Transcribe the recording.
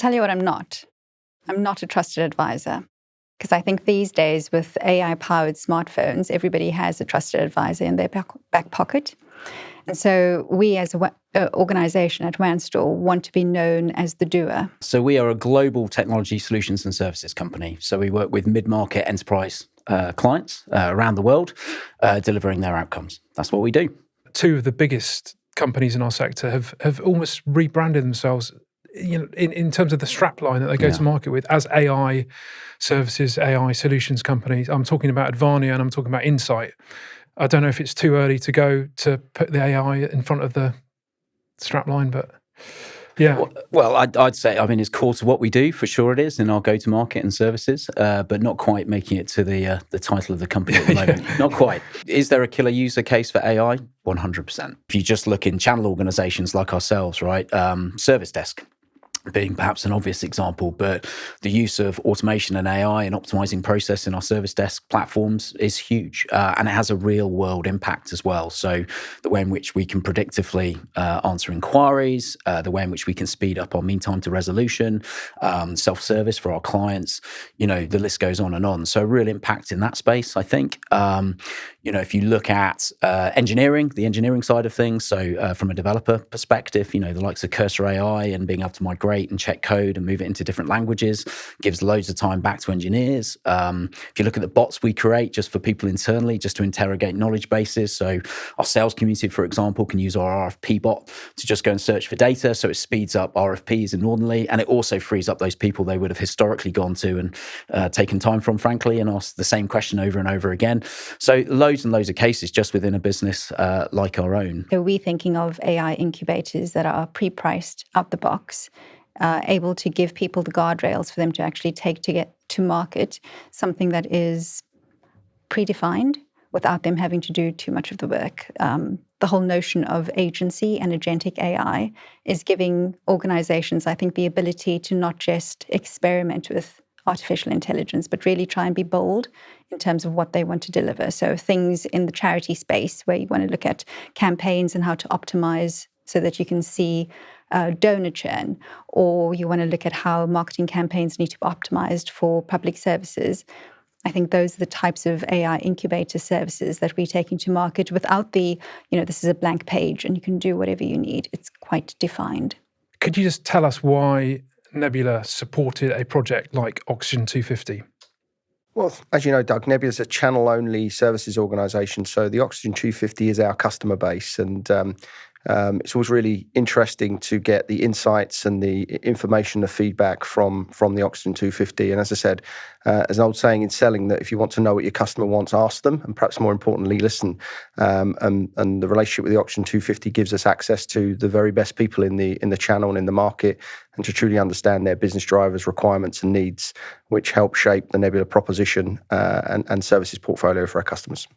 tell you what I'm not. I'm not a trusted advisor. Because I think these days with AI-powered smartphones, everybody has a trusted advisor in their back pocket. And so we as an organization at Wanstor want to be known as the doer. So we are a global technology solutions and services company. So we work with mid-market enterprise clients around the world, delivering their outcomes. That's what we do. Two of the biggest companies in our sector have almost rebranded themselves, in terms of the strapline that they go to market with as AI services, AI solutions companies. I'm talking about Advania and I'm talking about Insight. I don't know if it's too early to go to put the AI in front of the strapline, but yeah. Well, I'd say, it's core to what we do, for sure it is, in our go-to-market and services, but not quite making it to the title of the company at the moment. Not quite. Is there a killer user case for AI? 100%. If you just look in channel organizations like ourselves, right, service desk being perhaps an obvious example, but the use of automation and AI and optimizing process in our service desk platforms is huge, and it has a real world impact as well. So the way in which we can predictively answer inquiries, the way in which we can speed up our mean time to resolution, self-service for our clients, the list goes on and on. So real impact in that space, I think. If you look at engineering, the engineering side of things, so from a developer perspective, the likes of Cursor AI and being able to migrate and check code and move it into different languages gives loads of time back to engineers. If you look at the bots we create just for people internally, just to interrogate knowledge bases, so our sales community, for example, can use our RFP bot to just go and search for data, so it speeds up RFPs inordinately, and it also frees up those people they would have historically gone to and taken time from, frankly, and asked the same question over and over again. So loads and loads of cases just within a business like our own. So we're thinking of AI incubators that are pre-priced out the box, able to give people the guardrails for them to actually take to get to market, something that is predefined without them having to do too much of the work. The whole notion of agency and agentic AI is giving organizations, I think, the ability to not just experiment with artificial intelligence, but really try and be bold in terms of what they want to deliver. So things in the charity space where you want to look at campaigns and how to optimize so that you can see donor churn, or you want to look at how marketing campaigns need to be optimized for public services. I think those are the types of AI incubator services that we're taking to market without the, this is a blank page and you can do whatever you need. It's quite defined. Could you just tell us why Nebula supported a project like Oxygen 250? Well, as you know, Doug, Nebula is a channel-only services organisation, so the Oxygen 250 is our customer base, and it's always really interesting to get the insights and the information, the feedback from the Oxygen 250. And as I said, as an old saying in selling, that if you want to know what your customer wants, ask them, and perhaps more importantly, listen. And the relationship with the Oxygen 250 gives us access to the very best people in the channel and in the market, and to truly understand their business drivers, requirements, and needs, which help shape the Nebula proposition and services portfolio for our customers.